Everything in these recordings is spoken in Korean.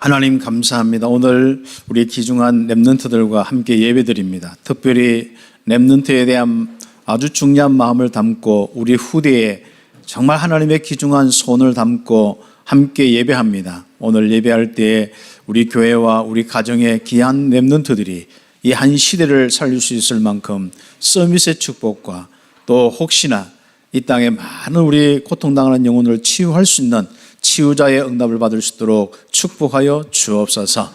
하나님 감사합니다. 오늘 우리 귀중한 렘넌트들과 함께 예배드립니다. 특별히 렘넌트에 대한 아주 중요한 마음을 담고 우리 후대에 정말 하나님의 귀중한 손을 담고 함께 예배합니다. 오늘 예배할 때 우리 교회와 우리 가정의 귀한 렘넌트들이 이 한 시대를 살릴 수 있을 만큼 서밋의 축복과 또 혹시나 이 땅에 많은 우리 고통당하는 영혼을 치유할 수 있는 치유자의 응답을 받을 수 있도록 축복하여 주옵소서.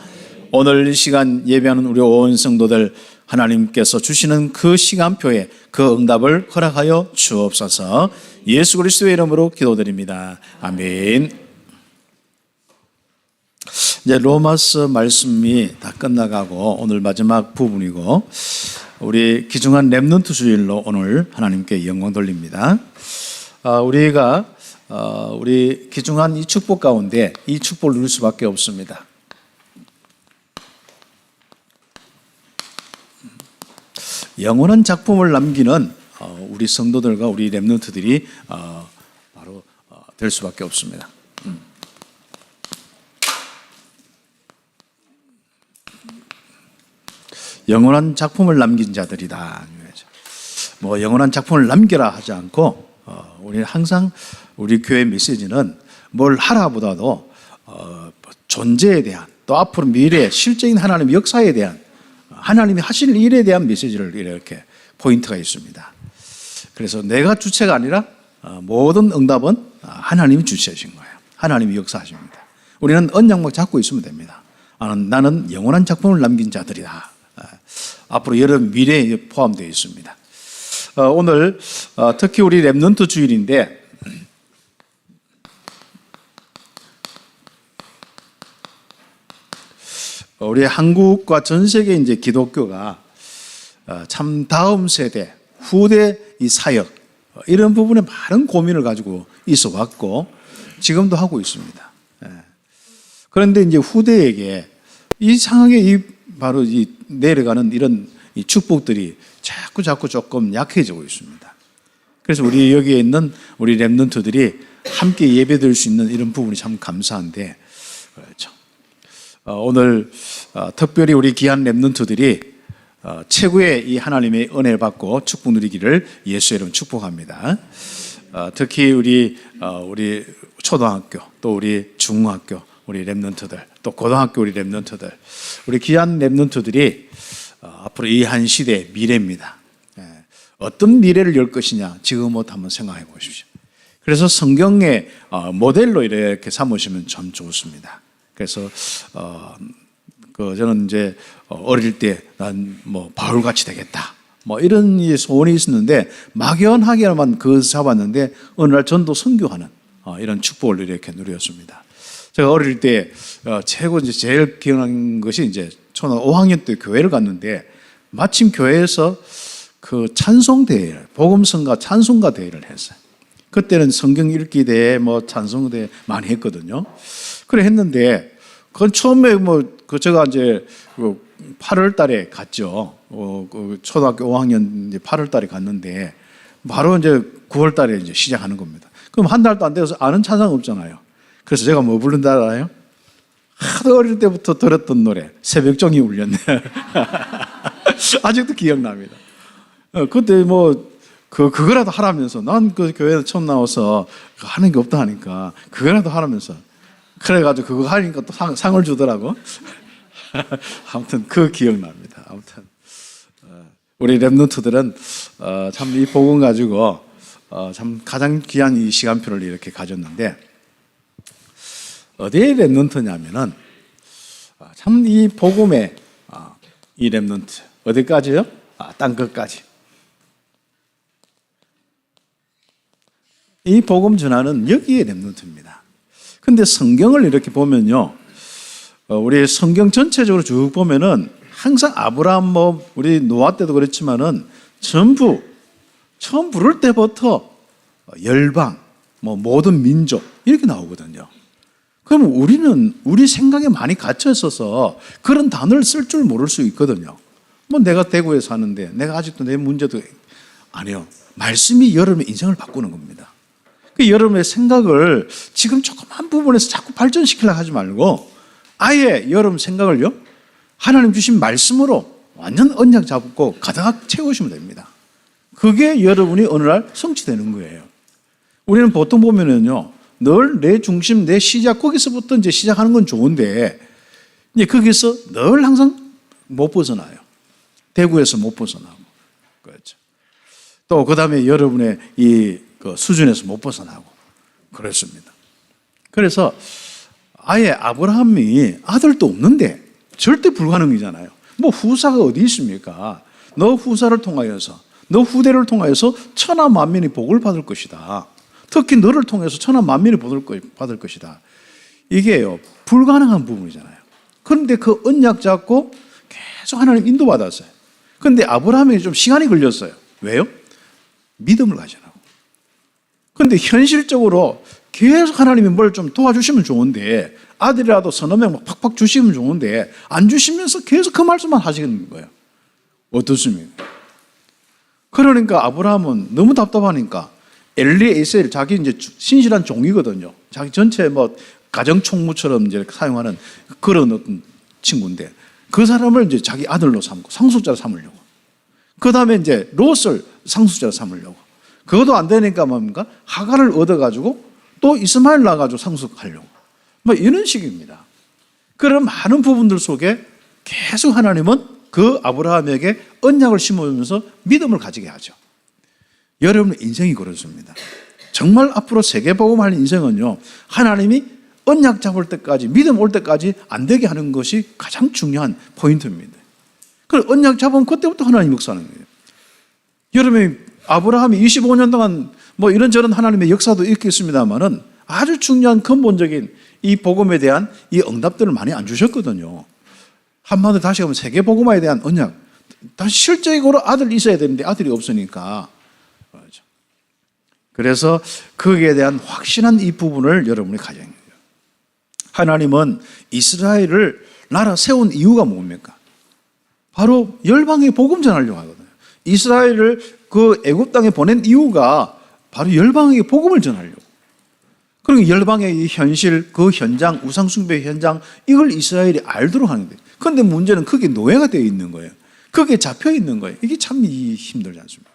오늘 이 시간 예배하는 우리 온 성도들 하나님께서 주시는 그 시간표에 그 응답을 허락하여 주옵소서. 예수 그리스도의 이름으로 기도드립니다. 아멘. 이제 로마서 말씀이 다 끝나가고 오늘 마지막 부분이고 우리 귀중한 렘넌트 주일로 오늘 하나님께 영광 돌립니다. 우리가 우리 귀중한 이 축복 가운데 이 축복을 누릴 수밖에 없습니다. 영원한 작품을 남기는 우리 성도들과 우리 렘넌트들이 바로 될 수밖에 없습니다. 영원한 작품을 남긴 자들이다. 뭐 영원한 작품을 남겨라 하지 않고 우리는 항상 우리 교회 메시지는 뭘 하라보다도 존재에 대한 또 앞으로 미래의 실제인 하나님의 역사에 대한 하나님이 하실 일에 대한 메시지를 이렇게 포인트가 있습니다. 그래서 내가 주체가 아니라 모든 응답은 하나님이 주체이신 거예요. 하나님이 역사하십니다. 우리는 언약만 잡고 있으면 됩니다. 나는 영원한 작품을 남긴 자들이다. 앞으로 여러 미래에 포함되어 있습니다. 오늘 특히 우리 렘넌트 주일인데 우리 한국과 전 세계 이제 기독교가 참 다음 세대, 후대 이 사역 이런 부분에 많은 고민을 가지고 있어 왔고 지금도 하고 있습니다. 그런데 이제 후대에게 이상하게 바로 이 내려가는 이런 이 축복들이 자꾸 조금 약해지고 있습니다. 그래서 우리 여기에 있는 우리 렘넌트들이 함께 예배드릴 수 있는 이런 부분이 참 감사한데 그렇죠. 오늘 특별히 우리 귀한 렘넌트들이 최고의 이 하나님의 은혜를 받고 축복 누리기를 예수의 이름 축복합니다. 특히 우리 초등학교 또 우리 중학교 우리 렘넌트들 또 고등학교 우리 렘넌트들 우리 귀한 렘넌트들이 앞으로 이 한 시대의 미래입니다. 어떤 미래를 열 것이냐 지금부터 한번 생각해 보십시오. 그래서 성경의 모델로 이렇게 삼으시면 참 좋습니다. 그래서 저는 이제 어릴 때 난 뭐 바울같이 되겠다 뭐 이런 소원이 있었는데 막연하게만 그 잡았는데 어느 날 전도 선교하는 이런 축복을 이렇게 누렸습니다. 제가 어릴 때 최고 이제 제일 기억나는 것이 이제 초등학교 5학년 때 교회를 갔는데 마침 교회에서 그 찬송 대회를 복음성가 찬송가 대회를 했어요. 그때는 성경 읽기 대회 뭐 찬송 대회 많이 했거든요. 그래 했는데 그건 처음에 제가 이제 8월 달에 갔죠. 초등학교 5학년 이제 8월 달에 갔는데 바로 이제 9월 달에 이제 시작하는 겁니다. 그럼 한 달도 안 돼서 아는 찬양 없잖아요. 그래서 제가 뭐 부른다 알아요? 하도 어릴 때부터 들었던 노래 새벽종이 울렸네. 아직도 기억납니다. 그때 그거라도 하라면서 난 그 교회에 처음 나와서 하는 게 없다 하니까 그거라도 하라면서 그래가지고 그거 하니까 또 상을 주더라고. 아무튼 그 기억납니다. 아무튼 우리 렘넌트들은 참 이 복음 가지고 참 가장 귀한 이 시간표를 이렇게 가졌는데 어디에 렘넌트냐면은 참 이 복음의 이 렘넌트 어디까지요? 땅 끝까지. 이 복음 전하는 여기에 렘넌트입니다. 근데 성경을 이렇게 보면요, 우리 성경 전체적으로 쭉 보면은 항상 아브라함 우리 노아 때도 그렇지만은 전부 처음 부를 때부터 열방 모든 민족 이렇게 나오거든요. 그러면 우리는 우리 생각에 많이 갇혀 있어서 그런 단어를 쓸 줄 모를 수 있거든요. 내가 대구에 사는데 내가 아직도 내 문제도 아니요. 말씀이 여러분의 인생을 바꾸는 겁니다. 그 여러분의 생각을 지금 조그만 부분에서 자꾸 발전시키려고 하지 말고 아예 여러분 생각을요, 하나님 주신 말씀으로 완전 언약 잡고 가득 채우시면 됩니다. 그게 여러분이 어느 날 성취되는 거예요. 우리는 보통 보면은요, 늘 내 중심, 내 시작, 거기서부터 이제 시작하는 건 좋은데, 이제 거기서 늘 항상 못 벗어나요. 대구에서 못 벗어나고. 그렇죠. 또 그 다음에 여러분의 그 수준에서 못 벗어나고. 그렇습니다. 그래서 아예 아브라함이 아들도 없는데 절대 불가능이잖아요. 뭐 후사가 어디 있습니까? 너 후사를 통하여서, 너 후대를 통하여서 천하 만민이 복을 받을 것이다. 특히 너를 통해서 천하 만민이 복을 받을 것이다. 이게요, 불가능한 부분이잖아요. 그런데 그 언약 잡고 계속 하나님 인도받았어요. 그런데 아브라함에게 좀 시간이 걸렸어요. 왜요? 믿음을 가지라고. 그런데 현실적으로 계속 하나님이 뭘 좀 도와주시면 좋은데, 아들이라도 서너 명 팍팍 주시면 좋은데 안 주시면서 계속 그 말씀만 하시는 거예요. 어떻습니까? 그러니까 아브라함은 너무 답답하니까 엘리에셀, 자기 이제 신실한 종이거든요. 자기 전체 뭐 가정총무처럼 이제 사용하는 그런 어떤 친구인데, 그 사람을 이제 자기 아들로 삼고 상속자로 삼으려고. 그 다음에 이제 롯을 상속자로 삼으려고. 그것도 안 되니까 뭡니까? 하갈을 얻어가지고 또 이스마엘 낳아가지고 상속하려고. 뭐 이런 식입니다. 그런 많은 부분들 속에 계속 하나님은 그 아브라함에게 언약을 심으면서 믿음을 가지게 하죠. 여러분의 인생이 그렇습니다. 정말 앞으로 세계복음할 인생은요, 하나님이 언약 잡을 때까지, 믿음 올 때까지 안 되게 하는 것이 가장 중요한 포인트입니다. 그래서 언약 잡으면 그때부터 하나님 역사하는 거예요. 여러분이 아브라함이 25년 동안 뭐 이런저런 하나님의 역사도 있겠습니다만은 아주 중요한 근본적인 이 복음에 대한 이 응답들을 많이 안 주셨거든요. 한마디로 다시 하면 세계복음화에 대한 언약. 다시 실제적으로 아들이 있어야 되는데 아들이 없으니까. 그래서 거기에 대한 확신한 이 부분을 여러분이 가져야 해요. 하나님은 이스라엘을 나라 세운 이유가 뭡니까? 바로 열방에 복음 전하려고 하거든요. 이스라엘을 그 애굽 땅에 보낸 이유가 바로 열방에게 복음을 전하려고. 그러니까 열방의 이 현실, 그 현장, 우상숭배 현장, 이걸 이스라엘이 알도록 하는 거예요. 그런데 문제는 그게 노예가 되어 있는 거예요. 그게 잡혀 있는 거예요. 이게 참 힘들지 않습니까?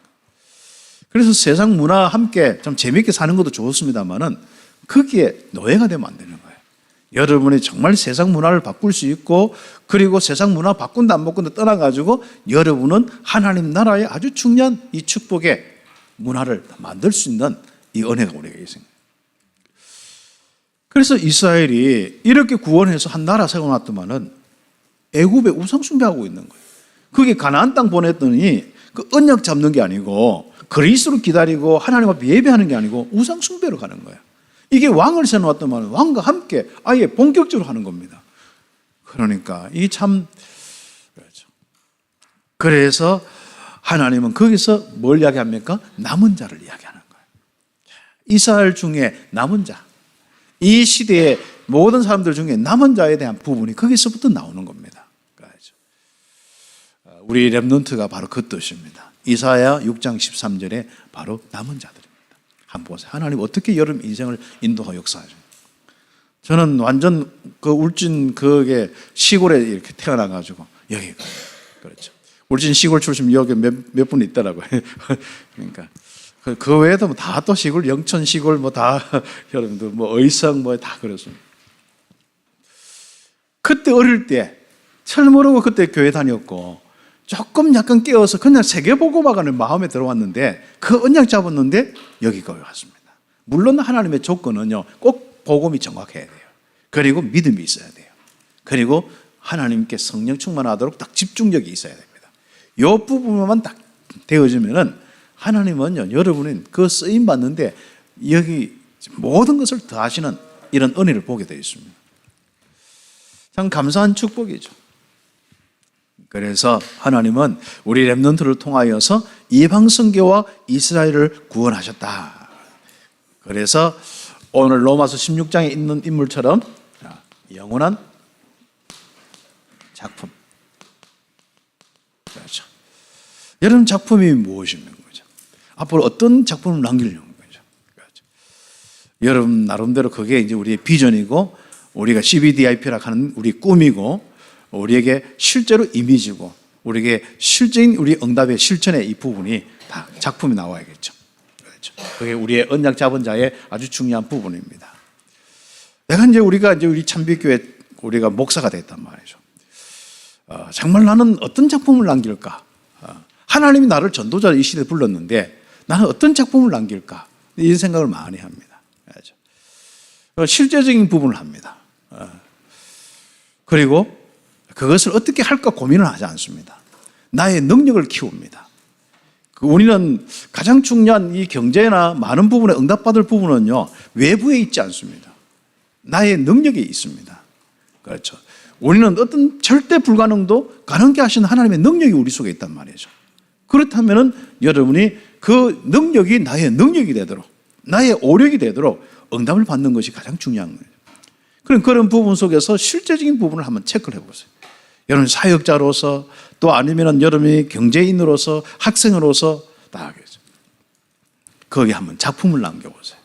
그래서 세상 문화 함께 좀 재미있게 사는 것도 좋습니다만은 거기에 노예가 되면 안 되는 거예요. 여러분이 정말 세상 문화를 바꿀 수 있고, 그리고 세상 문화 바꾼다 안 바꾼다 떠나가지고 여러분은 하나님 나라의 아주 중요한 이 축복의 문화를 만들 수 있는 이 은혜가 우리에게 있습니다. 그래서 이스라엘이 이렇게 구원해서 한 나라 세워놨더만은 애굽에 우상 숭배하고 있는 거예요. 그게 가나안 땅 보냈더니 그 언약 잡는 게 아니고 그리스도를 기다리고 하나님 앞에 예배하는 게 아니고 우상 숭배로 가는 거예요. 이게 왕을 세워놨더만 왕과 함께 아예 본격적으로 하는 겁니다. 그러니까 이 참 그렇죠. 그래서 하나님은 거기서 뭘 이야기합니까? 남은 자를 이야기하는 거예요. 이스라엘 중에 남은 자, 이 시대의 모든 사람들 중에 남은 자에 대한 부분이 거기서부터 나오는 겁니다. 그렇죠. 우리 렘넌트가 바로 그 뜻입니다. 이사야 6장 13절에 바로 남은 자들입니다. 한번 보세요. 하나님 어떻게 여러분 인생을 인도하고 역사하죠? 저는 완전 그 울진 그게 시골에 이렇게 태어나가지고 여기가 그렇죠. 울진 시골 출신 여기 몇 분 있더라고요. 그러니까 그 외에도 다 또 시골, 영천 시골 뭐 다 여러분들 뭐 의성 뭐 다 그렇습니다. 그때 어릴 때 철 모르고 그때 교회 다녔고 조금 약간 깨어서 그냥 세계복음화가는 마음에 들어왔는데 그 언약 잡았는데 여기까지 왔습니다. 물론 하나님의 조건은요, 꼭 복음이 정확해야 돼요. 그리고 믿음이 있어야 돼요. 그리고 하나님께 성령 충만하도록 딱 집중력이 있어야 됩니다. 이 부분만 딱 되어지면은 하나님은요, 여러분은 그 쓰임 받는데 여기 모든 것을 더하시는 이런 은혜를 보게 되어 있습니다. 참 감사한 축복이죠. 그래서 하나님은 우리 렘넌트를 통하여서 이방 선교와 이스라엘을 구원하셨다. 그래서 오늘 로마서 16장에 있는 인물처럼 영원한 작품. 그렇죠. 여러분 작품이 무엇입니까? 앞으로 어떤 작품을 남기려는 거죠. 그렇죠. 여러분 나름대로 그게 이제 우리의 비전이고 우리가 CBDIP라 하는 우리 꿈이고 우리에게 실제로 이미지고 우리에게 실제인 우리 응답의 실천의 이 부분이 다 작품이 나와야겠죠. 그렇죠. 그게 우리의 언약 잡은 자의 아주 중요한 부분입니다. 내가 이제 우리가 우리 참빛교회 우리가 목사가 됐단 말이죠. 정말 나는 어떤 작품을 남길까? 하나님이 나를 전도자 이 시대에 불렀는데 나는 어떤 작품을 남길까? 이 생각을 많이 합니다. 그렇죠. 실제적인 부분을 합니다. 그리고 그것을 어떻게 할까 고민을 하지 않습니다. 나의 능력을 키웁니다. 우리는 가장 중요한 이 경제나 많은 부분에 응답받을 부분은요, 외부에 있지 않습니다. 나의 능력이 있습니다. 그렇죠. 우리는 어떤 절대 불가능도 가능케 하시는 하나님의 능력이 우리 속에 있단 말이죠. 그렇다면 여러분이 그 능력이 나의 능력이 되도록, 나의 오력이 되도록 응답을 받는 것이 가장 중요한 거예요. 그런 부분 속에서 실제적인 부분을 한번 체크를 해보세요. 여러분 사역자로서 또 아니면 여러분이 경제인으로서 학생으로서 다 거기 한번 작품을 남겨보세요.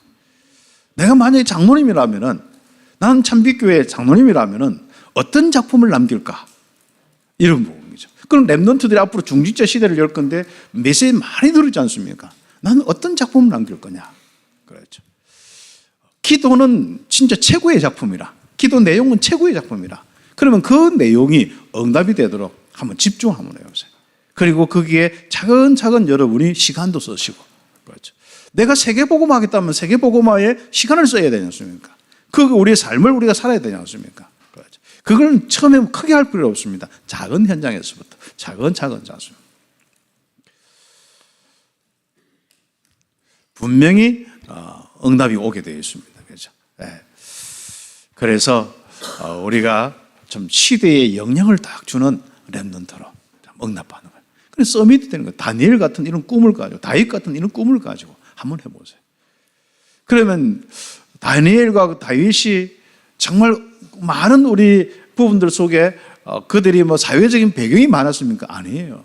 내가 만약에 장로님이라면은 나는 참빛교회 장로님이라면은 어떤 작품을 남길까? 이런 부분이죠. 그럼 랩런트들이 앞으로 중직자 시대를 열 건데 메시지 많이 들었지 않습니까? 나는 어떤 작품을 남길 거냐? 그렇죠. 기도는 진짜 최고의 작품이라. 기도 내용은 최고의 작품이라. 그러면 그 내용이 응답이 되도록 한번 집중 한번 해보세요. 그리고 거기에 차근차근 여러분이 시간도 쓰시고. 그렇죠. 내가 세계복음 하겠다면 세계복음화에 시간을 써야 되지 않습니까? 그 우리의 삶을 우리가 살아야 되지 않습니까? 그렇죠. 그걸 처음에 크게 할 필요 없습니다. 작은 현장에서부터 차근차근 잤습니다. 분명히 응답이 오게 되어 있습니다. 그렇죠. 네. 그래서 우리가 좀 시대에 영향을 딱 주는 렘넌트로 응답하는 거예요. 그래서 서밋이 되는 거예요. 다니엘 같은 이런 꿈을 가지고, 다윗 같은 이런 꿈을 가지고 한번 해보세요. 그러면 다니엘과 다윗이 정말 많은 우리 부분들 속에 그들이 뭐 사회적인 배경이 많았습니까? 아니에요.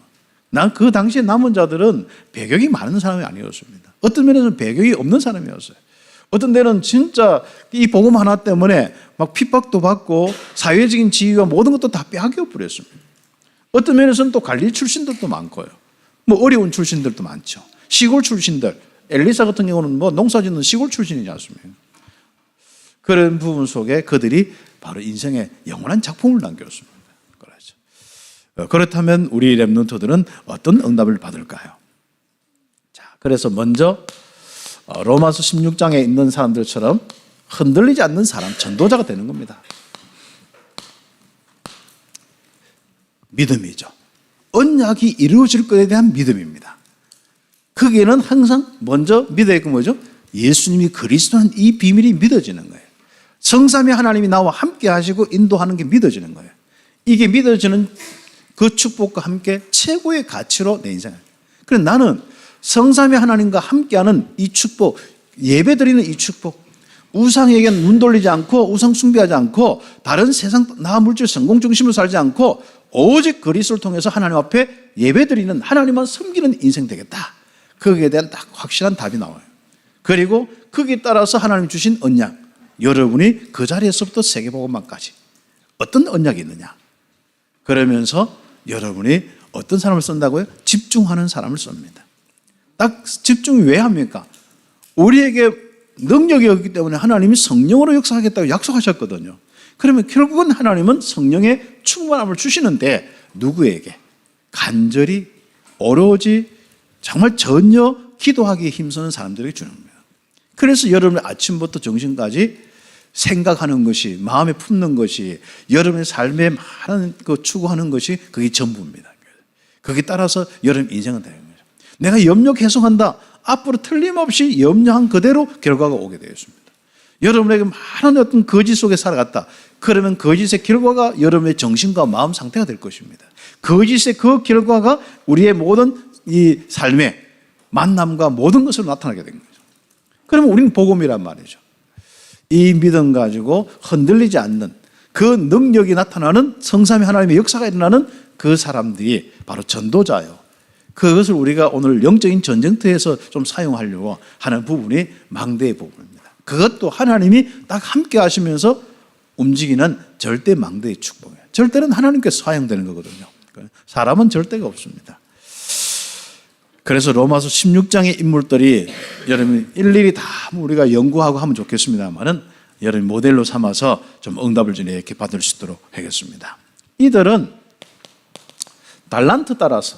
난 그 당시에 남은 자들은 배경이 많은 사람이 아니었습니다. 어떤 면에서는 배경이 없는 사람이었어요. 어떤 데는 진짜 이 복음 하나 때문에 막 핍박도 받고 사회적인 지위와 모든 것도 다 빼앗겨 버렸습니다. 어떤 면에서는 또 관리 출신들도 많고요. 뭐 어려운 출신들도 많죠. 시골 출신들, 엘리사 같은 경우는 뭐 농사 짓는 시골 출신이지 않습니까? 그런 부분 속에 그들이 바로 인생의 영원한 작품을 남겼습니다. 그렇죠. 그렇다면 우리 렘넌트들은 어떤 응답을 받을까요? 자, 그래서 먼저 로마서 16장에 있는 사람들처럼 흔들리지 않는 사람, 전도자가 되는 겁니다. 믿음이죠. 언약이 이루어질 것에 대한 믿음입니다. 거기에는 항상 먼저 믿어야 할 건 뭐죠? 예수님이 그리스도는 이 비밀이 믿어지는 거예요. 성삼위 하나님이 나와 함께 하시고 인도하는 게 믿어지는 거예요. 이게 믿어지는 그 축복과 함께 최고의 가치로 내 인생을. 그래서 나는 성삼위 하나님과 함께하는 이 축복, 예배드리는 이 축복, 우상에게 눈 돌리지 않고 우상 숭배하지 않고 다른 세상 나 물질 성공 중심으로 살지 않고 오직 그리스도를 통해서 하나님 앞에 예배드리는 하나님만 섬기는 인생 되겠다. 거기에 대한 딱 확실한 답이 나와요. 그리고 거기에 따라서 하나님 주신 언약, 여러분이 그 자리에서부터 세계복음화까지 어떤 언약이 있느냐. 그러면서 여러분이 어떤 사람을 쓴다고요? 집중하는 사람을 씁니다. 딱 집중이 왜 합니까? 우리에게 능력이 없기 때문에 하나님이 성령으로 역사하겠다고 약속하셨거든요. 그러면 결국은 하나님은 성령의 충만함을 주시는데 누구에게? 간절히 오로지 정말 전혀 기도하기에 힘쓰는 사람들에게 주는 거예요. 그래서 여러분의 아침부터 정신까지 생각하는 것이, 마음에 품는 것이, 여러분의 삶에 많은 그 추구하는 것이 그게 전부입니다. 거기에 따라서 여러분 인생은 되는 거죠. 내가 염려 계속한다. 앞으로 틀림없이 염려한 그대로 결과가 오게 되어 있습니다. 여러분에게 많은 어떤 거짓 속에 살아갔다. 그러면 거짓의 결과가 여러분의 정신과 마음 상태가 될 것입니다. 거짓의 그 결과가 우리의 모든 이 삶의 만남과 모든 것으로 나타나게 된 거죠. 그러면 우리는 복음이란 말이죠. 이 믿음 가지고 흔들리지 않는 그 능력이 나타나는 성삼위 하나님의 역사가 일어나는 그 사람들이 바로 전도자예요. 그것을 우리가 오늘 영적인 전쟁터에서 좀 사용하려고 하는 부분이 망대의 부분입니다. 그것도 하나님이 딱 함께 하시면서 움직이는 절대 망대의 축복이에요. 절대는 하나님께서 사용되는 거거든요. 사람은 절대가 없습니다. 그래서 로마서 16장의 인물들이 여러분 일일이 다 우리가 연구하고 하면 좋겠습니다만은 여러분 모델로 삼아서 좀 응답을 좀 이렇게 받을 수 있도록 하겠습니다. 이들은 달란트 따라서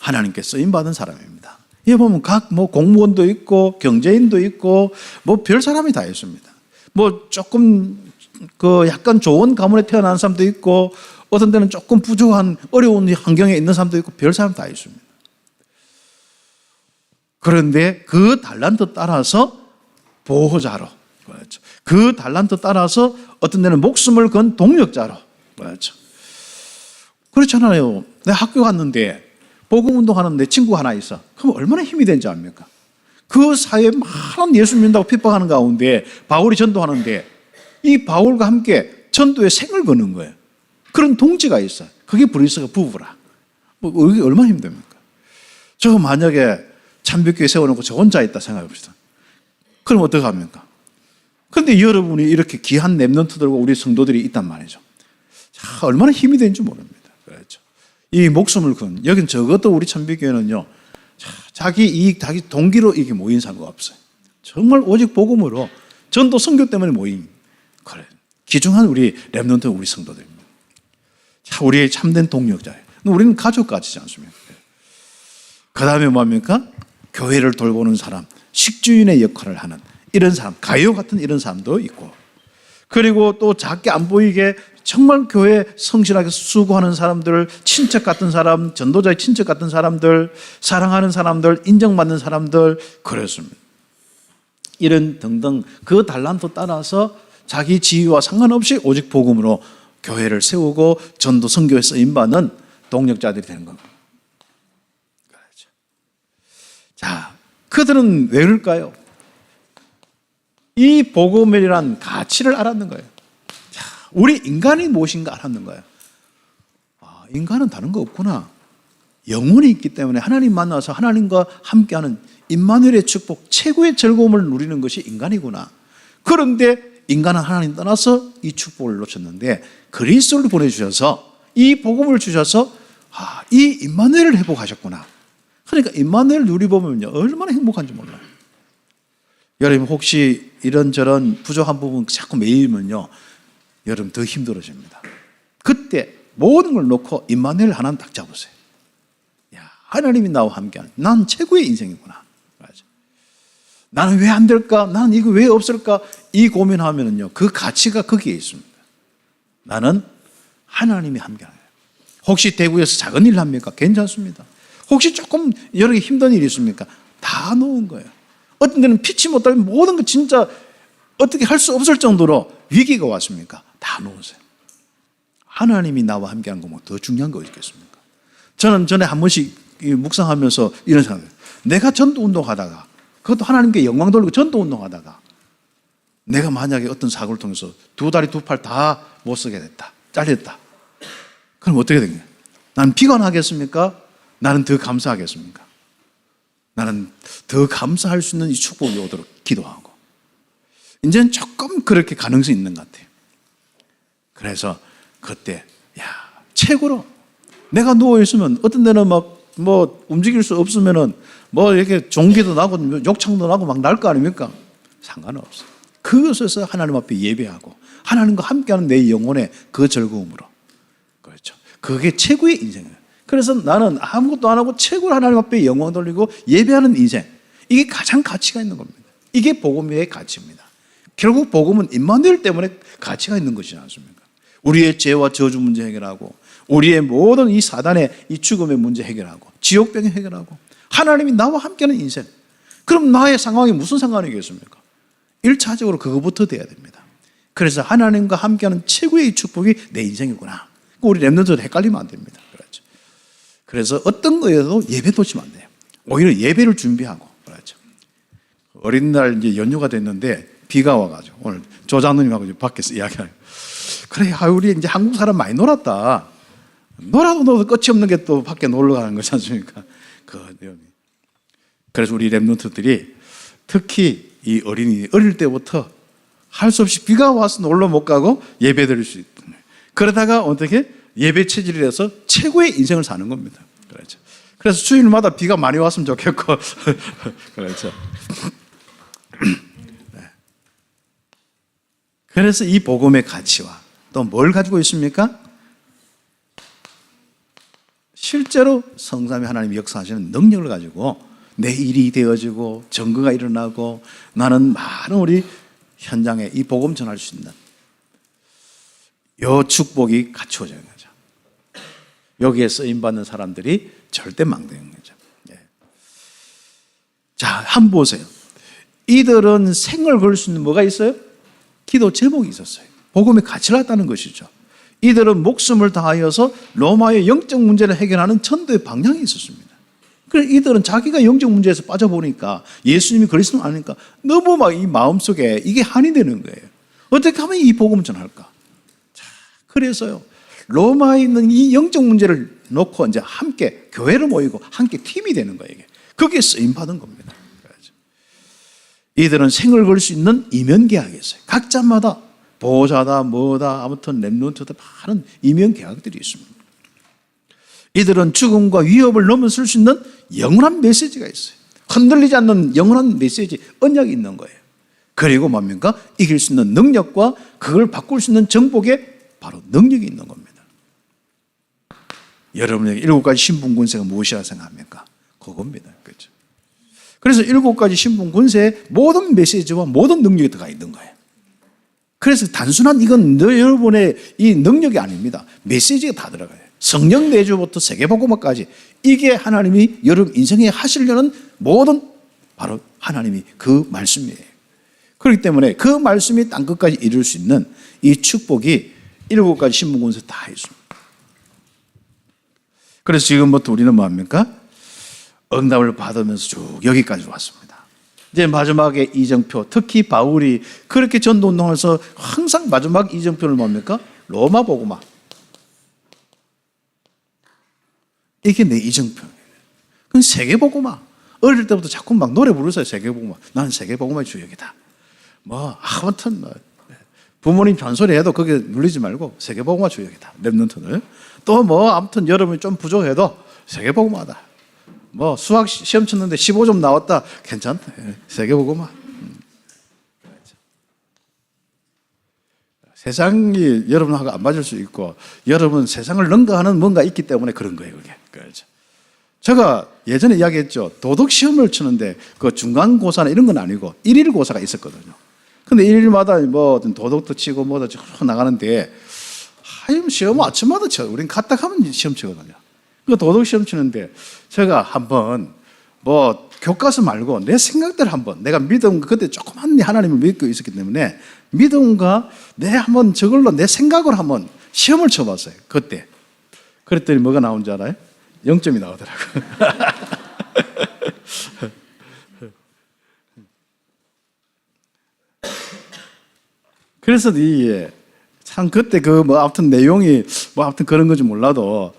하나님께 쓰임받은 사람입니다. 여기 보면 각 공무원도 있고 경제인도 있고 별 사람이 다 있습니다. 조금 약간 좋은 가문에 태어난 사람도 있고 어떤 데는 조금 부족한 어려운 환경에 있는 사람도 있고 별 사람 다 있습니다. 그런데 그 달란트 따라서 보호자로, 그렇죠. 그 달란트 따라서 어떤 데는 목숨을 건 동력자로, 그렇죠. 그렇잖아요. 내가 학교 갔는데 복음 운동하는데 친구가 하나 있어. 그럼 얼마나 힘이 되는지 압니까? 그 사회에 많은 예수 믿는다고 핍박하는 가운데 바울이 전도하는데 이 바울과 함께 전도에 생을 거는 거예요. 그런 동지가 있어요. 그게 브리스가 부부라. 이게 얼마나 힘듭니까? 저 만약에 참빛교회 세워놓고 저 혼자 있다 생각해 봅시다. 그럼 어떻게 합니까? 그런데 여러분이 이렇게 귀한 랩런트들과 우리 성도들이 있단 말이죠. 자, 얼마나 힘이 되는지 모릅니다. 그렇죠. 이 목숨을 건, 여긴 적어도 우리 참빛교회는요, 자기 이익, 자기 동기로 이게 모인 사람가 없어요. 정말 오직 복음으로 전도 선교 때문에 모인, 그래. 귀중한 우리 랩런트 우리 성도들입니다. 자, 우리의 참된 동력자예요. 우리는 가족같이지 않습니까? 그 다음에 뭡니까? 교회를 돌보는 사람, 식주인의 역할을 하는 이런 사람, 가요 같은 이런 사람도 있고, 그리고 또 작게 안 보이게 정말 교회에 성실하게 수고하는 사람들, 친척 같은 사람, 전도자의 친척 같은 사람들, 사랑하는 사람들, 인정받는 사람들, 그렇습니다. 이런 등등 그 달란트 따라서 자기 지위와 상관없이 오직 복음으로 교회를 세우고 전도 선교에 쓰임받는 동력자들이 되는 겁니다. 그렇죠. 자, 그들은 왜 그럴까요? 이 복음이란 가치를 알았는 거예요. 자, 우리 인간이 무엇인가 알았는 거예요. 인간은 다른 거 없구나. 영혼이 있기 때문에 하나님 만나서 하나님과 함께하는 임마누엘의 축복, 최고의 즐거움을 누리는 것이 인간이구나. 그런데 인간은 하나님 떠나서 이 축복을 놓쳤는데 그리스도를 보내주셔서 이 복음을 주셔서 이 임마누엘을 회복하셨구나. 그러니까 임마누엘 누리보면요 얼마나 행복한지 몰라요. 여러분 혹시 이런저런 부족한 부분 자꾸 매이면요 여러분 더 힘들어집니다. 그때 모든 걸 놓고 임마누엘 하나는 딱 잡으세요. 야, 하나님이 나와 함께하는 난 최고의 인생이구나. 나는 왜 안 될까? 나는 이거 왜 없을까? 이 고민하면은요 그 가치가 거기에 있습니다. 나는 하나님이 함께하는 거예요. 혹시 대구에서 작은 일 합니까? 괜찮습니다. 혹시 조금 여러 개 힘든 일이 있습니까? 다 놓은 거예요. 어떤 데는 피치 못하면 모든 거 진짜 어떻게 할 수 없을 정도로 위기가 왔습니까? 다 놓으세요. 하나님이 나와 함께하는 거 뭐 더 중요한 거 있겠습니까? 저는 전에 한 번씩 묵상하면서 이런 생각을 해요. 내가 전도 운동하다가 그것도 하나님께 영광 돌리고 전도 운동하다가 내가 만약에 어떤 사고를 통해서 두 다리 두 팔 다 못 쓰게 됐다. 잘렸다. 그럼 어떻게 되겠냐? 나는 비관하겠습니까? 나는 더 감사하겠습니까? 나는 더 감사할 수 있는 이 축복이 오도록 기도하고 이제는 조금 그렇게 가능성이 있는 것 같아요. 그래서 그때 최고로 내가 누워있으면 어떤 데는 움직일 수 없으면은 이렇게 종기도 나고 욕창도 나고 막 날 거 아닙니까? 상관없어요. 그것에서 하나님 앞에 예배하고 하나님과 함께하는 내 영혼의 그 즐거움으로. 그렇죠. 그게 최고의 인생이에요. 그래서 나는 아무것도 안 하고 최고로 하나님 앞에 영광 돌리고 예배하는 인생. 이게 가장 가치가 있는 겁니다. 이게 복음의 가치입니다. 결국 복음은 임마누엘 때문에 가치가 있는 것이지 않습니까? 우리의 죄와 저주 문제 해결하고 우리의 모든 이 사단의 이 죽음의 문제 해결하고 지옥병 해결하고 하나님이 나와 함께하는 인생. 그럼 나의 상황이 무슨 상관이겠습니까? 1차적으로 그거부터 돼야 됩니다. 그래서 하나님과 함께하는 최고의 축복이 내 인생이구나. 우리 랩런트들 헷갈리면 안 됩니다. 그렇죠. 그래서 어떤 거에도 예배 놓치면 안 돼요. 오히려 예배를 준비하고. 그렇죠. 어린날 이제 연휴가 됐는데 비가 와가지고 오늘 조장로님하고 밖에서 이야기하요. 그래, 우리 이제 한국 사람 많이 놀았다. 놀아도 끝이 없는 게 또 밖에 놀러 가는 거지 않습니까? 그래서 우리 랩런트들이 특히 이 어린이 어릴 때부터 할 수 없이 비가 와서 놀러 못 가고 예배 드릴 수 있던 거예요. 그러다가 어떻게 예배 체질을 해서 최고의 인생을 사는 겁니다. 그렇죠. 그래서 주일마다 비가 많이 왔으면 좋겠고 그렇죠. 네. 그래서 이 복음의 가치와 또 뭘 가지고 있습니까? 실제로 성삼위 하나님이 역사하시는 능력을 가지고 내 일이 되어지고 증거가 일어나고 나는 많은 우리 현장에 이 복음 전할 수 있는 이 축복이 갖추어져 있는 거죠. 여기에 쓰임받는 사람들이 절대 망되는 거죠. 예. 자, 한번 보세요. 이들은 생을 걸 수 있는 뭐가 있어요? 기도 제목이 있었어요. 복음의 가치를 갖다는 것이죠. 이들은 목숨을 다하여서 로마의 영적 문제를 해결하는 전도의 방향이 있었습니다. 그래서 이들은 자기가 영적 문제에서 빠져보니까 예수님이 그리스도는 아니니까 너무 막 이 마음속에 이게 한이 되는 거예요. 어떻게 하면 이 복음을 전할까? 자, 그래서요. 로마에 있는 이 영적 문제를 놓고 이제 함께 교회를 모이고 함께 팀이 되는 거예요. 이게. 그게 쓰임 받은 겁니다. 이들은 생을 걸 수 있는 이면 계약이 있어요. 각자마다 보호자다 뭐다 아무튼 렘넌트다 많은 이면 계약들이 있습니다. 이들은 죽음과 위협을 넘어설 수 있는 영원한 메시지가 있어요. 흔들리지 않는 영원한 메시지, 언약이 있는 거예요. 그리고 뭡니까? 이길 수 있는 능력과 그걸 바꿀 수 있는 정복에 바로 능력이 있는 겁니다. 여러분에게 7가지 신분 권세가 무엇이라 생각합니까? 그겁니다. 그렇죠? 그래서 7가지 신분 권세에 모든 메시지와 모든 능력이 들어가 있는 거예요. 그래서 단순한 이건 여러분의 이 능력이 아닙니다. 메시지가 다 들어가요. 성령 내주부터 세계복음화까지 이게 하나님이 여러분 인생에 하시려는 모든 바로 하나님이 그 말씀이에요. 그렇기 때문에 그 말씀이 땅끝까지 이룰 수 있는 이 축복이 7가지 신분권세 다 있습니다. 그래서 지금부터 우리는 뭐합니까? 응답을 받으면서 쭉 여기까지 왔습니다. 이제 마지막에 이정표, 특히 바울이 그렇게 전도운동하면서 항상 마지막 이정표를 뭡니까? 로마 복음화. 이게 내 이정표예요. 그건 세계복음화. 어릴 때부터 자꾸 막 노래 부르세요. 세계복음화. 나는 세계복음화의 주역이다. 뭐 아무튼 뭐 부모님 잔소리 해도 거기에 눌리지 말고 세계복음화 주역이다. 렘넌트는. 또 뭐 아무튼 여러분이 좀 부족해도 세계복음화다. 뭐 수학 시험 쳤는데 15점 나왔다. 괜찮다. 세계복음화. 세상이 여러분하고 안 맞을 수 있고 여러분 세상을 능가하는 뭔가 있기 때문에 그런 거예요. 그게. 그렇죠. 제가 예전에 이야기했죠. 도덕시험을 치는데 그 중간고사나 이런 건 아니고 일일고사가 있었거든요. 근데 일일마다 뭐 도덕도 치고 뭐도 치고 나가는데 하임 시험 아침마다 쳐. 우린 갔다 가면 시험 치거든요. 그 도덕시험 치는데 제가 한번 뭐 교과서 말고 내 생각대로 한번 내가 믿음 그때 조그만 하나님을 믿고 있었기 때문에 믿음과 내 한번 저걸로 내 생각으로 한번 시험을 쳐봤어요. 그때. 그랬더니 뭐가 나온 줄 알아요? 0점이 나오더라고요. 그래서 참 그때 그 뭐 아무튼 내용이 뭐 아무튼 그런 건지 몰라도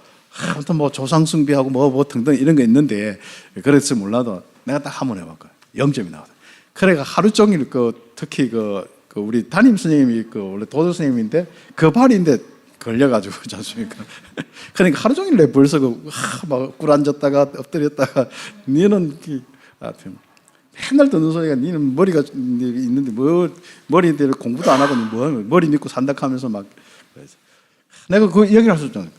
아무튼 뭐 조상숭배하고 뭐 등등 이런 거 있는데 그랬을 몰라도 내가 딱 한번 해봤거든. 0점이 나오더라고요. 그래가 하루 종일 특히 우리 담임 선생님이 원래 도덕 선생님인데 그 발인데 걸려가지고 자수니까 그러니까 하루 종일 내 벌써 막 꿇앉았다가 엎드렸다가 니는 맨날 듣는 소리가 니는 머리가 있는데 뭐 머리대로 공부도 안 하고 뭐 머리 믿고 산다 하면서 막 내가 그 이야기를 할 수 있잖아요.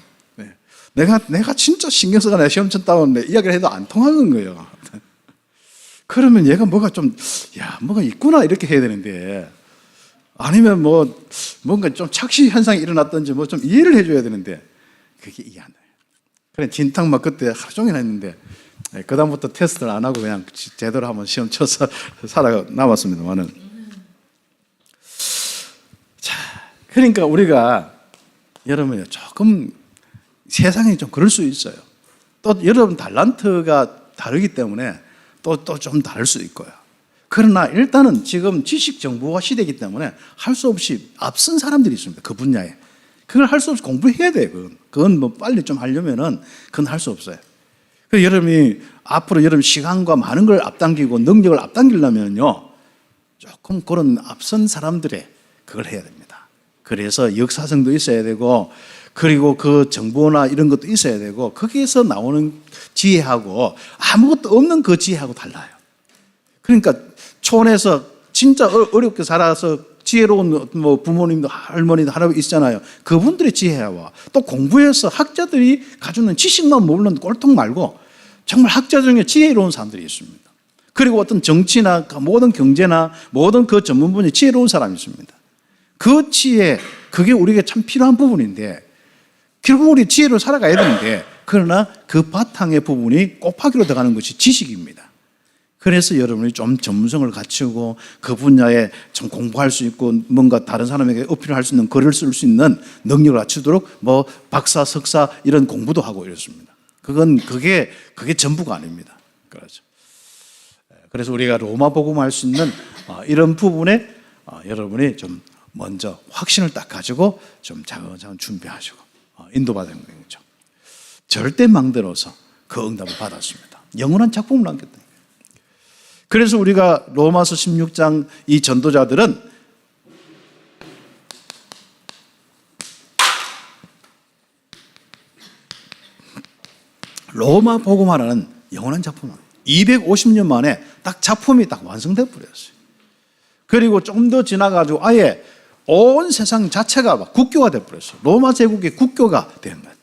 내가 진짜 신경 써가 내가 시험 쳤다고 이야기를 해도 안 통하는 거예요. 그러면 얘가 뭐가 뭐가 있구나 이렇게 해야 되는데 아니면 뭔가 좀 착시 현상이 일어났든지 뭐 좀 이해를 해줘야 되는데 그게 이해 안 돼요. 그래 진탕 막 그때 하루 종일 했는데 그다음부터 테스트를 안 하고 그냥 제대로 한번 시험 쳐서 살아남았습니다만은. 자, 그러니까 우리가 여러분 조금 세상이 좀 그럴 수 있어요. 또 여러분 달란트가 다르기 때문에 또 좀 다를 수 있고요. 그러나 일단은 지금 지식 정보화 시대이기 때문에 할 수 없이 앞선 사람들이 있습니다. 그 분야에. 그걸 할 수 없이 공부해야 돼요. 그건 뭐 빨리 좀 하려면은 그건 할 수 없어요. 그래서 여러분이 앞으로 여러분 시간과 많은 걸 앞당기고 능력을 앞당기려면요. 조금 그런 앞선 사람들의 그걸 해야 됩니다. 그래서 역사성도 있어야 되고, 그리고 그 정보나 이런 것도 있어야 되고, 거기에서 나오는 지혜하고 아무것도 없는 그 지혜하고 달라요. 그러니까 촌에서 진짜 어렵게 살아서 지혜로운 뭐 부모님도 할머니도 할아버지 있잖아요. 그분들의 지혜와 또 공부해서 학자들이 가지는 지식만 모르는 꼴통 말고 정말 학자 중에 지혜로운 사람들이 있습니다. 그리고 어떤 정치나 모든 경제나 모든 그 전문 분야에 지혜로운 사람이 있습니다. 그 지혜, 그게 우리에게 참 필요한 부분인데, 결국 우리 지혜로 살아가야 되는데, 그러나 그 바탕의 부분이 곱하기로 들어가는 것이 지식입니다. 그래서 여러분이 좀 전문성을 갖추고 그 분야에 좀 공부할 수 있고 뭔가 다른 사람에게 어필할 수 있는 글을 쓸 수 있는 능력을 갖추도록 뭐 박사, 석사 이런 공부도 하고 이렇습니다. 그게 전부가 아닙니다. 그렇죠. 그래서 우리가 로마 복음을 할 수 있는 이런 부분에 여러분이 좀 먼저 확신을 딱 가지고 좀 차근차근 준비하시고 인도받는 거죠. 절대 망대로서 그 응답을 받았습니다. 영원한 작품을 남겼다. 그래서 우리가 로마서 16장 이 전도자들은 로마 복음화라는 영원한 작품을 250년 만에 딱 작품이 딱 완성돼 버렸어요. 그리고 좀 더 지나가지고 아예 온 세상 자체가 막 국교가 돼 버렸어요. 로마 제국의 국교가 된 거예요.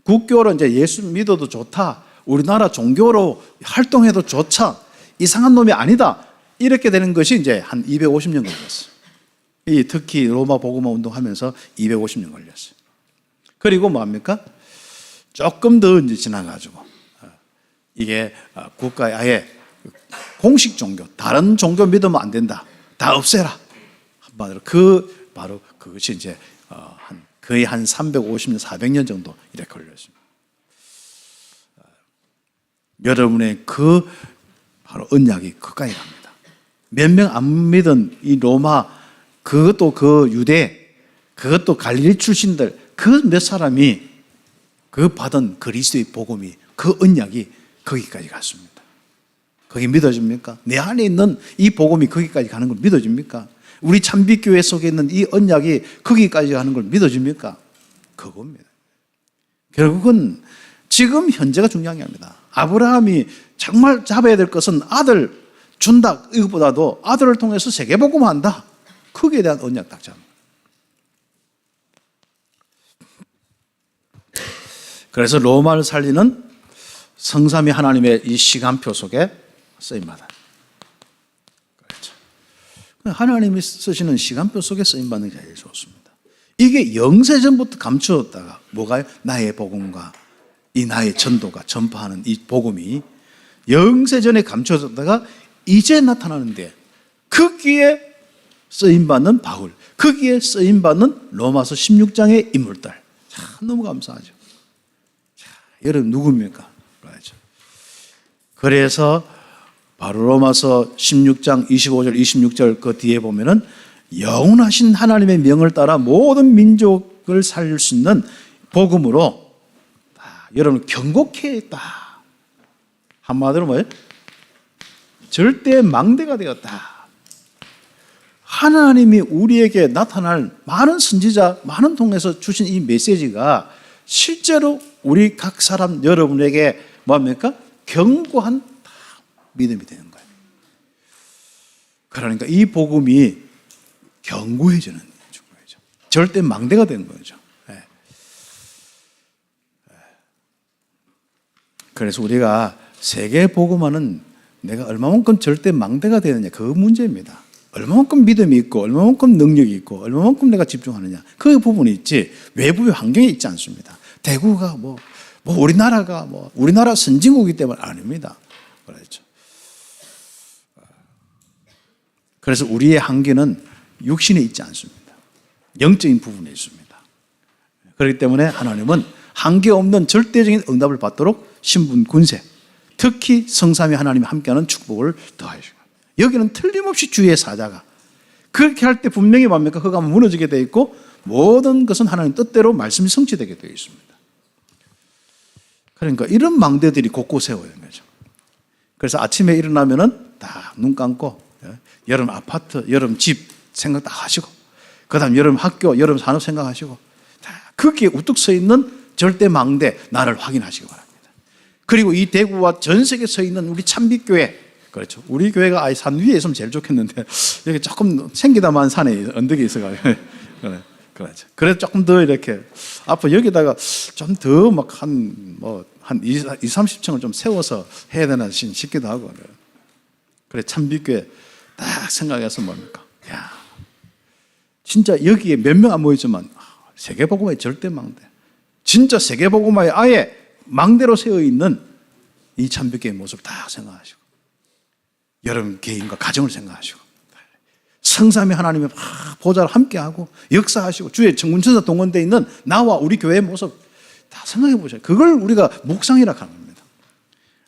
국교로 이제 예수 믿어도 좋다. 우리나라 종교로 활동해도 좋다. 이상한 놈이 아니다. 이렇게 되는 것이 이제 한 250년 걸렸어요. 특히 로마 복음화 운동하면서 250년 걸렸어요. 그리고 뭐합니까? 조금 더 이제 지나가지고 이게 국가에 아예 공식 종교, 다른 종교 믿으면 안 된다. 다 없애라. 한마디로 바로 그것이 이제 거의 한 350년, 400년 정도 이렇게 걸렸습니다. 여러분의 바로 언약이 그까지 갑니다. 몇 명 안 믿은 이 로마, 그것도 그 유대, 그것도 갈릴리 출신들, 그 몇 사람이 그 받은 그리스도의 복음이, 그 언약이 거기까지 갔습니다. 거기 믿어집니까? 내 안에 있는 이 복음이 거기까지 가는 걸 믿어집니까? 우리 참빛교회 속에 있는 이 언약이 거기까지 가는 걸 믿어집니까? 그겁니다. 결국은 지금 현재가 중요한 게 아닙니다. 아브라함이 정말 잡아야 될 것은 아들 준다 이것보다도 아들을 통해서 세계복음화한다. 거기에 대한 언약 딱 잡니다. 그래서 로마를 살리는 성삼위 하나님의 이 시간표 속에 쓰임받아. 그렇죠. 하나님이 쓰시는 시간표 속에 쓰임받는 게 제일 좋습니다. 이게 영세전부터 감추었다가 뭐가요? 나의 복음과 이 나의 전도가 전파하는 이 복음이 영세전에 감춰졌다가 이제 나타나는데, 거기에 쓰임받는 바울, 거기에 쓰임받는 로마서 16장의 인물들. 참 너무 감사하죠. 자, 여러분 누굽니까? 그렇죠. 그래서 바로 로마서 16장 25절 26절 그 뒤에 보면은 영원하신 하나님의 명을 따라 모든 민족을 살릴 수 있는 복음으로 여러분 경고케 했다. 한마디로 뭐예요? 절대 망대가 되었다. 하나님이 우리에게 나타날 많은 선지자, 많은 통해서 주신 이 메시지가 실제로 우리 각 사람 여러분에게 뭡니까? 견고한 믿음이 되는 거예요. 그러니까 이 복음이 견고해지는 거죠. 절대 망대가 되는 거죠. 그래서 우리가 세계 복음화는 내가 얼마만큼 절대 망대가 되느냐, 그 문제입니다. 얼마만큼 믿음이 있고 얼마만큼 능력이 있고 얼마만큼 내가 집중하느냐, 그 부분이 있지 외부의 환경에 있지 않습니다. 대구가 우리나라가 우리나라 선진국이기 때문 아닙니다. 그렇죠. 그래서 우리의 한계는 육신에 있지 않습니다. 영적인 부분에 있습니다. 그렇기 때문에 하나님은 한계 없는 절대적인 응답을 받도록 신분, 군세, 특히 성삼위 하나님이 함께하는 축복을 더하시고, 여기는 틀림없이 주의 사자가 그렇게 할 때 분명히 뭡니까? 흑암은 무너지게 되어 있고 모든 것은 하나님 뜻대로 말씀이 성취되게 되어 있습니다. 그러니까 이런 망대들이 곳곳에 오는 거죠. 그래서 아침에 일어나면은 다 눈 감고 여름 아파트, 여름 집 생각 다 하시고, 그 다음 여름 학교, 여름 산업 생각하시고, 거기에 우뚝 서 있는 절대 망대 나를 확인하시기 바랍니다. 그리고 이 대구와 전 세계에 서 있는 우리 참빛교회, 그렇죠. 우리 교회가 아예 산 위에 있으면 제일 좋겠는데 여기 조금 생기다만 산에 언덕에 있어가지고 그렇죠. 그래서 조금 더 이렇게 앞으로 여기다가 좀 더 막 한 30층을 좀 세워서 해야 되나 싶기도 하고. 그래 참빛교회 딱 생각해서 뭡니까? 야, 진짜 여기에 몇 명 안 모이지만 세계복음화의 절대 망대, 진짜 세계복음화의 아예 망대로 세워 있는 이 참빛교회의 모습을 딱 생각하시고, 여러분 개인과 가정을 생각하시고, 성삼위 하나님의 보좌를 함께하고 역사하시고 주의 정군천사 동원되어 있는 나와 우리 교회의 모습 다 생각해 보세요. 그걸 우리가 묵상이라 하는 겁니다.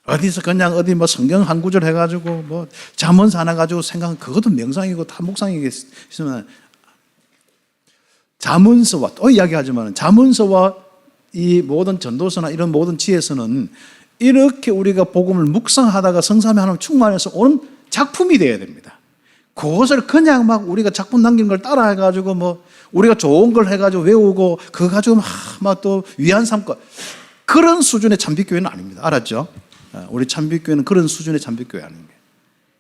어디서 그냥 어디 뭐 성경 한 구절 해가지고 뭐 잠언서 하나 가지고 생각하면 그것도 명상이고 다 묵상이겠지만, 잠언서와 또 이야기하지만 잠언서와 이 모든 전도서나 이런 모든 지혜서는 이렇게 우리가 복음을 묵상하다가 성삼위 하나님 충만해서 오는 작품이 되어야 됩니다. 그것을 그냥 막 우리가 작품 남긴 걸 따라 해가지고 뭐 우리가 좋은 걸 해가지고 외우고 그거 가지고 막 또 위안 삼고 그런 수준의 참빛교회는 아닙니다. 알았죠? 우리 참빛교회는 그런 수준의 참빛교회 아닙니다.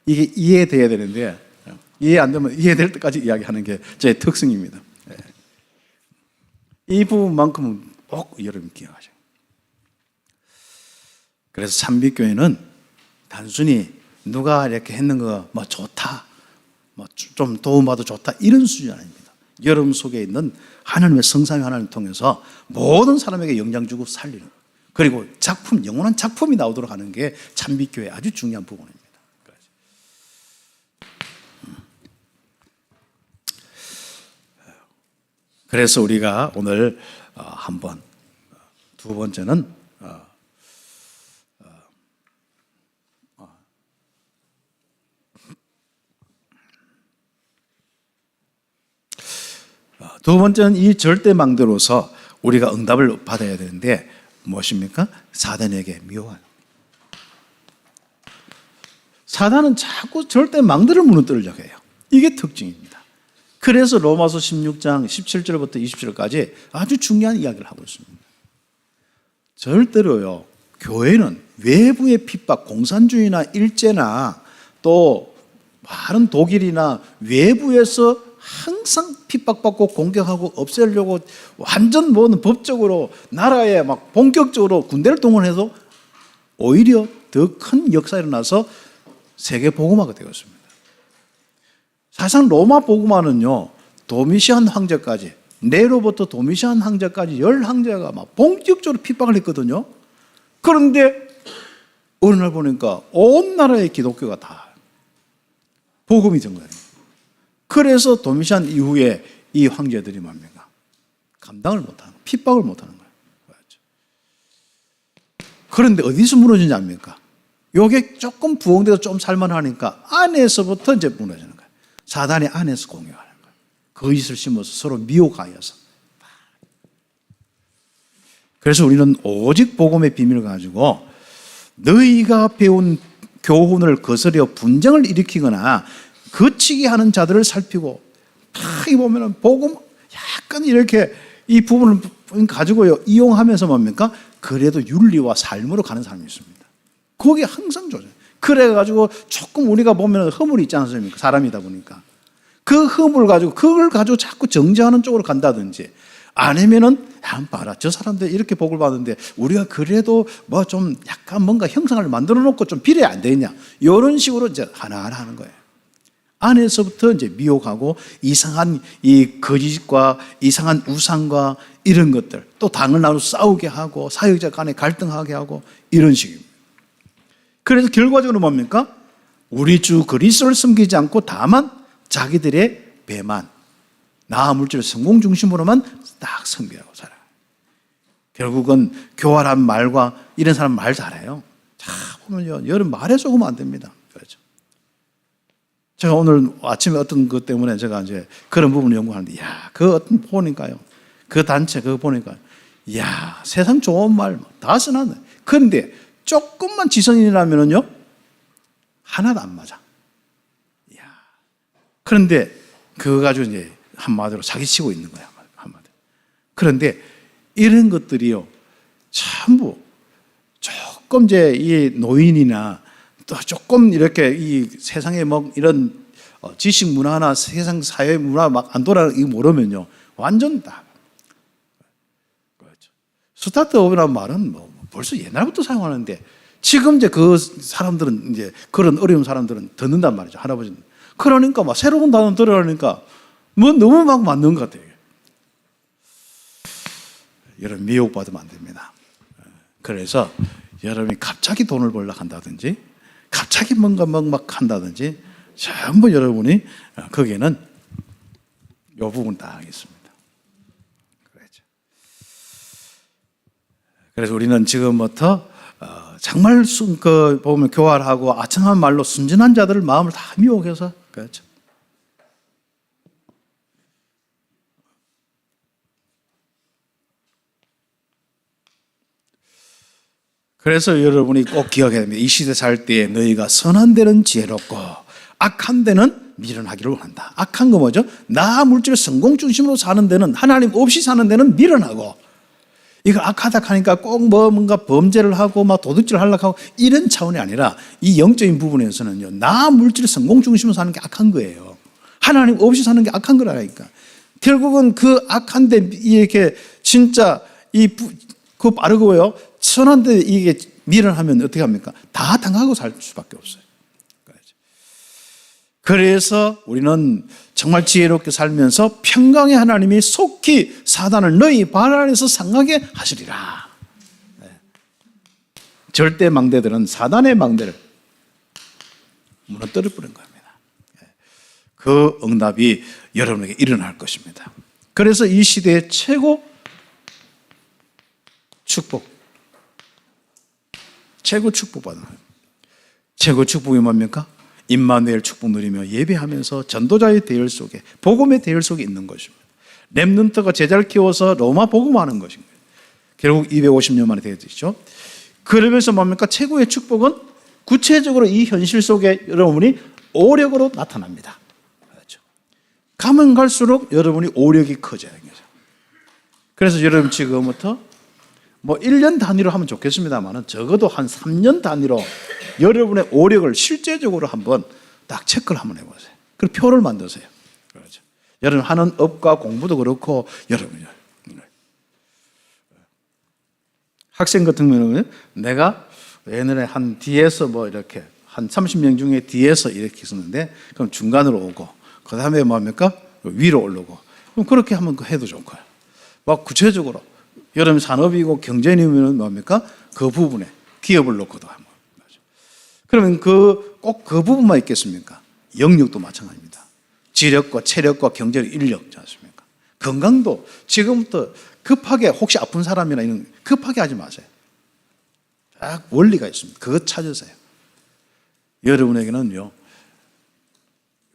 이게 이해돼야 되는데 이해 안 되면 이해될 때까지 이야기하는 게 제 특성입니다. 이 부분만큼은 꼭 여러분 기억하셔요. 그래서 참빛교회는 단순히 누가 이렇게 했는 거 뭐 좋다, 뭐 좀 도움받아 좋다 이런 수준이 아닙니다. 여러분 속에 있는 하나님의 성삼위 하나님을 통해서 모든 사람에게 영향 주고 살리는 것, 그리고 작품, 영원한 작품이 나오도록 하는 게 참빛교회의 아주 중요한 부분입니다. 그래서 우리가 오늘 한번 두 번째는 두 번째는 이 절대망대로서 우리가 응답을 받아야 되는데 무엇입니까? 사단에게 미워하는. 사단은 자꾸 절대망대를 무너뜨리려고 해요. 이게 특징입니다. 그래서 로마서 16장 17절부터 20절까지 아주 중요한 이야기를 하고 있습니다. 절대로요, 교회는 외부의 핍박, 공산주의나 일제나 또 많은 독일이나 외부에서 항상 핍박받고 공격하고 없애려고 완전 뭐는 법적으로 나라에 막 본격적으로 군대를 동원해도 오히려 더 큰 역사가 일어나서 세계 복음화가 되었습니다. 사실상 로마 복음화는요, 도미시안 황제까지, 네로부터 도미시안 황제까지 10황제가 막 본격적으로 핍박을 했거든요. 그런데 어느 날 보니까 온 나라의 기독교가 다 복음이 된 거예요. 그래서 도미시안 이후에 이 황제들이 뭡니까? 감당을 못하는, 핍박을 못하는 거예요. 그런데 어디서 무너지지 않습니까? 요게 조금 부흥돼서 좀 살만하니까 안에서부터 이제 무너지는 거예요. 사단이 안에서 공격하는 거예요. 거짓을 심어서 서로 미혹하여서. 그래서 우리는 오직 복음의 비밀을 가지고 너희가 배운 교훈을 거스려 분쟁을 일으키거나 거치게 하는 자들을 살피고, 딱 보면은 복음 약간 이렇게 이 부분을 가지고요 이용하면서 뭡니까? 그래도 윤리와 삶으로 가는 사람이 있습니다. 그게 항상 좋아요. 그래가지고 조금 우리가 보면 허물이 있지 않습니까? 사람이다 보니까 그 허물 가지고 그걸 가지고 자꾸 정죄하는 쪽으로 간다든지, 아니면은 야 봐라 저 사람들 이렇게 복을 받는데 우리가 그래도 뭐 좀 약간 뭔가 형상을 만들어 놓고 좀 비례 안 되냐, 이런 식으로 이제 하나하나 하는 거예요. 안에서부터 이제 미혹하고 이상한 이 거짓과 이상한 우상과 이런 것들, 또 당을 나눠서 싸우게 하고 사역자 간에 갈등하게 하고 이런 식입니다. 그래서 결과적으로 뭡니까? 우리 주 그리스도를 섬기지 않고 다만 자기들의 배만, 나 물질의 성공 중심으로만 딱 섬기라고 살아요. 결국은 교활한 말과 이런 사람 말 잘해요. 자 보면요, 여러분 말에 속으면 안 됩니다. 그렇죠. 제가 오늘 아침에 어떤 것 때문에 제가 이제 그런 부분을 연구하는데, 야, 그 어떤 보니까요, 그 단체 그거 보니까, 야, 세상 좋은 말 다 써놨네. 그런데 조금만 지성인이라면요, 하나도 안 맞아. 야, 그런데 그거 가지고 이제 한마디로 사기치고 있는 거야. 한마디로. 그런데 이런 것들이요, 전부 조금 이제 이 노인이나 또 조금 이렇게 이 세상에 뭐 이런 지식 문화나 세상 사회 문화 막 안 돌아가는 이거 모르면요, 완전 다. 그렇죠. 스타트업이라는 말은 뭐 벌써 옛날부터 사용하는데 지금 이제 그 사람들은 이제 그런 어려운 사람들은 듣는단 말이죠. 할아버지는. 그러니까 막 새로운 단어 들으려니까 뭐 너무 막 맞는 것 같아요. 여러분 미혹받으면 안 됩니다. 그래서 여러분이 갑자기 돈을 벌려고 한다든지 갑자기 뭔가 막 한다든지 전부 여러분이 거기에는 이 부분 다 하겠습니다. 그렇죠. 그래서 우리는 지금부터 정말 보면 교활하고 아청한 말로 순진한 자들을 마음을 다 미혹해서 그렇죠. 그래서 여러분이 꼭 기억해야 됩니다. 이 시대 살 때에 너희가 선한 데는 지혜롭고 악한 데는 미련하기를 원한다. 악한 거 뭐죠? 나 물질 성공 중심으로 사는 데는, 하나님 없이 사는 데는 미련하고, 이거 악하다 하니까 꼭 뭔가 범죄를 하고 막 도둑질을 하려고 하고 이런 차원이 아니라 이 영적인 부분에서는요, 나 물질 성공 중심으로 사는 게 악한 거예요. 하나님 없이 사는 게 악한 거라니까. 결국은 그 악한데 이렇게 진짜 그 빠르고요, 선한데 이게 미련하면 어떻게 합니까? 다 당하고 살 수밖에 없어요. 그래서 우리는 정말 지혜롭게 살면서 평강의 하나님이 속히 사단을 너희 발 아래에서 상하게 하시리라. 절대 망대들은 사단의 망대를 무너뜨려 버린 겁니다. 그 응답이 여러분에게 일어날 것입니다. 그래서 이 시대의 최고 축복받는 거예요. 최고 축복이 뭡니까? 임마누엘 축복 누리며 예배하면서 전도자의 대열 속에, 복음의 대열 속에 있는 것입니다. 렘넌트가 제자를 키워서 로마 복음하는 것인 거예요. 결국 250년 만에 되어지죠. 그러면서 뭡니까? 최고의 축복은 구체적으로 이 현실 속에 여러분이 오력으로 나타납니다. 그렇죠. 가면 갈수록 여러분이 오력이 커져야 되는 거죠. 그래서 여러분 지금부터 뭐 1년 단위로 하면 좋겠습니다만 적어도 한 3년 단위로 여러분의 오력을 실제적으로 한번 딱 체크를 한번 해보세요. 그리고 표를 만드세요. 그렇죠. 여러분 하는 업과 공부도 그렇고, 여러분이 학생 같은 경우는 내가 옛날에 한 뒤에서 뭐 이렇게 한 30명 중에 뒤에서 이렇게 있었는데, 그럼 중간으로 오고 그 다음에 뭡니까? 위로 오르고, 그럼 그렇게 한번 해도 좋고요. 막 구체적으로 여러분 산업이고 경제이면 뭡니까? 그 부분에 기업을 놓고도 하면. 그러면 꼭 그 부분만 있겠습니까? 영역도 마찬가지입니다. 지력과 체력과 경제력, 인력이지 않습니까? 건강도 지금부터 급하게 혹시 아픈 사람이나 이런 급하게 하지 마세요. 딱 원리가 있습니다. 그거 찾으세요. 여러분에게는요,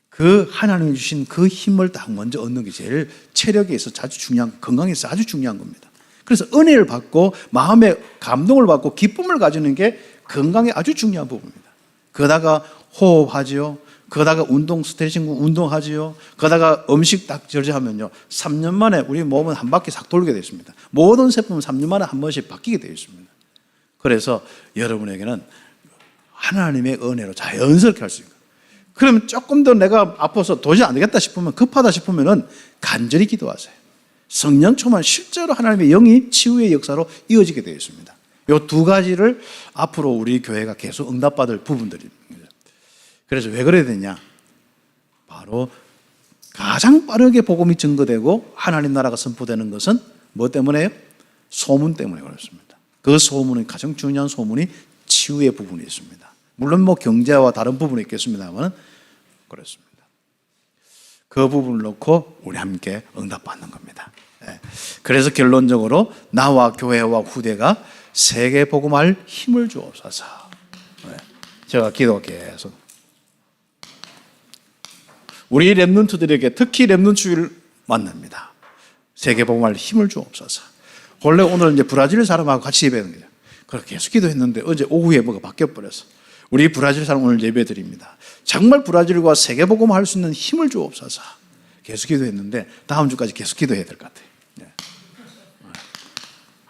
그 하나님이 주신 그 힘을 딱 먼저 얻는 게 제일 체력에 있어서 아주 중요한, 건강에 있어서 아주 중요한 겁니다. 그래서 은혜를 받고 마음의 감동을 받고 기쁨을 가지는 게 건강에 아주 중요한 부분입니다. 그러다가 호흡하지요. 그러다가 스트레칭 운동하지요. 그러다가 음식 딱 절제하면요, 3년 만에 우리 몸은 한 바퀴 싹 돌게 되어 있습니다. 모든 세포는 3년 만에 한 번씩 바뀌게 되어 있습니다. 그래서 여러분에게는 하나님의 은혜로 자연스럽게 할 수 있고, 그러면 조금 더 내가 아파서 도저히 안 되겠다 싶으면, 급하다 싶으면은 간절히 기도하세요. 성령 충만, 실제로 하나님의 영이 치유의 역사로 이어지게 되어 있습니다. 이 두 가지를 앞으로 우리 교회가 계속 응답받을 부분들입니다. 그래서 왜 그래야 되냐? 바로 가장 빠르게 복음이 증거되고 하나님 나라가 선포되는 것은 뭐 때문에요? 소문 때문에 그렇습니다. 그 소문은, 가장 중요한 소문이 치유의 부분이 있습니다. 물론 뭐 경제와 다른 부분이 있겠습니다만 그렇습니다. 그 부분을 놓고 우리 함께 응답받는 겁니다. 그래서 결론적으로 나와 교회와 후대가 세계 복음할 힘을 주옵소서. 제가 기도 계속 우리 렘넌트들에게, 특히 렘넌트를 만납니다. 세계 복음할 힘을 주옵소서. 원래 오늘 이제 브라질 사람하고 같이 예배하는 거예요. 그렇게 계속 기도했는데 어제 오후에 뭐가 바뀌어 버렸어. 우리 브라질 사람 오늘 예배 드립니다. 정말 브라질과 세계복음 할 수 있는 힘을 주옵소서. 계속 기도했는데 다음 주까지 계속 기도해야 될 것 같아요. 네.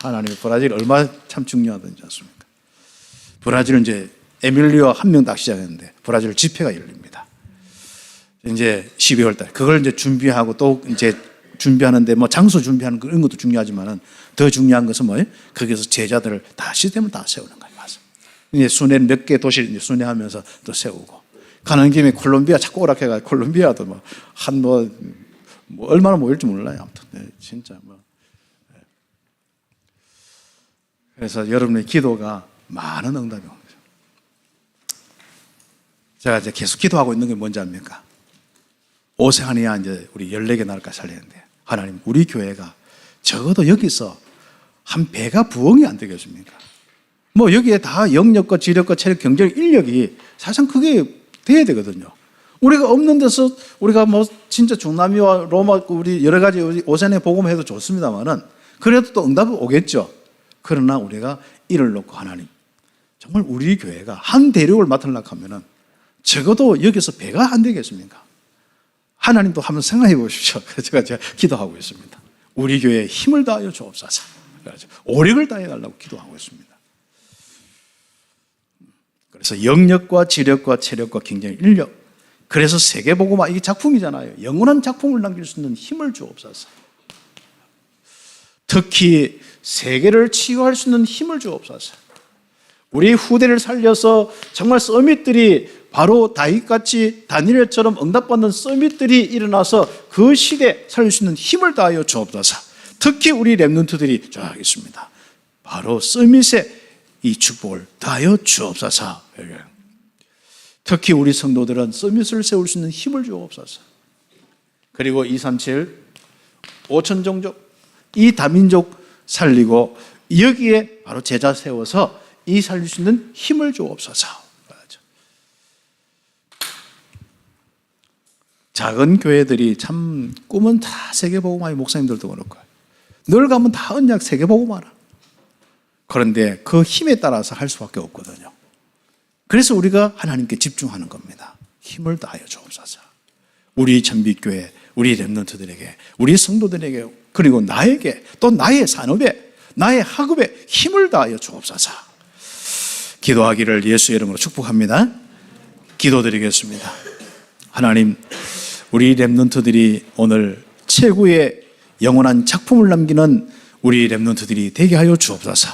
하나님, 브라질 얼마나 참 중요하든지 않습니까? 브라질은 이제 에밀리오 한 명 딱 시작했는데 브라질 집회가 열립니다. 이제 12월 달에 그걸 이제 준비하고 또 이제 준비하는데 뭐 장소 준비하는 그런 것도 중요하지만은 더 중요한 것은 뭐예요? 거기서 제자들을 다 시스템을 다 세우는 거예요. 맞아. 이제 순회 몇 개 도시를 이제 순회하면서 또 세우고 가는 김에 콜롬비아 자꾸 오락해가 콜롬비아도 뭐 한 뭐 얼마나 모일지 몰라요. 아무튼 네, 진짜 뭐. 그래서 여러분의 기도가 많은 응답이 옵니다. 제가 이제 계속 기도하고 있는 게 뭔지 압니까? 오세아니아 이제 우리 14개 나라까지 살리는데 하나님, 우리 교회가 적어도 여기서 한 배가 부흥이 안 되겠습니까? 뭐 여기에 다 영역과 지력과 체력, 경제력, 인력이 사실상 그게 돼야 되거든요. 우리가 없는 데서 우리가 뭐 진짜 중남미와 로마 우리 여러 가지 오세아니아 복음해도 좋습니다만은 그래도 또 응답은 오겠죠. 그러나 우리가 이를 놓고 하나님, 정말 우리 교회가 한 대륙을 맡으려고 하면은 적어도 여기서 배가 안 되겠습니까? 하나님도 한번 생각해 보십시오. 그래서 제가 기도하고 있습니다. 우리 교회에 힘을 다하여 주옵소서. 오력을 다해 달라고 기도하고 있습니다. 그래서 영역과 지력과 체력과 경쟁 인력, 그래서 세계복음화 이게 작품이잖아요. 영원한 작품을 남길 수 있는 힘을 주옵소서. 특히 세계를 치유할 수 있는 힘을 주옵소서. 우리 후대를 살려서 정말 서밋들이 바로 다윗같이 다니엘처럼 응답받는 서밋들이 일어나서 그 시대 살릴 수 있는 힘을 다하여 주옵소서. 특히 우리 렘넌트들이 쫙 있습니다. 바로 서밋의 이 축복을 다하여 주옵소서. 특히 우리 성도들은 서밋을 세울 수 있는 힘을 주옵소서. 그리고 237, 5천 종족, 이 다민족 살리고 여기에 바로 제자 세워서 이 살릴 수 있는 힘을 주옵소서. 작은 교회들이 참 꿈은 다 세계복음화의 목사님들도 그렇고 늘 가면 다 언약 세계복음화라. 그런데 그 힘에 따라서 할 수밖에 없거든요. 그래서 우리가 하나님께 집중하는 겁니다. 힘을 다하여 주옵소서. 우리 전빛교회, 우리 렘넌트들에게, 우리 성도들에게, 그리고 나에게, 또 나의 산업에, 나의 학업에 힘을 다하여 주옵소서. 기도하기를 예수의 이름으로 축복합니다. 기도드리겠습니다. 하나님, 우리 렘넌트들이 오늘 최고의 영원한 작품을 남기는 우리 렘넌트들이 되게 하여 주옵소서.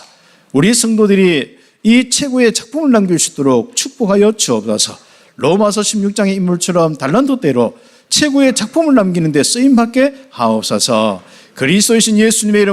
우리 성도들이 이 최고의 작품을 남길 수 있도록 축복하여 주옵소서. 로마서 16장의 인물처럼 달란트대로 최고의 작품을 남기는 데 쓰임받게 하옵소서. 그리스도이신 예수님의 이름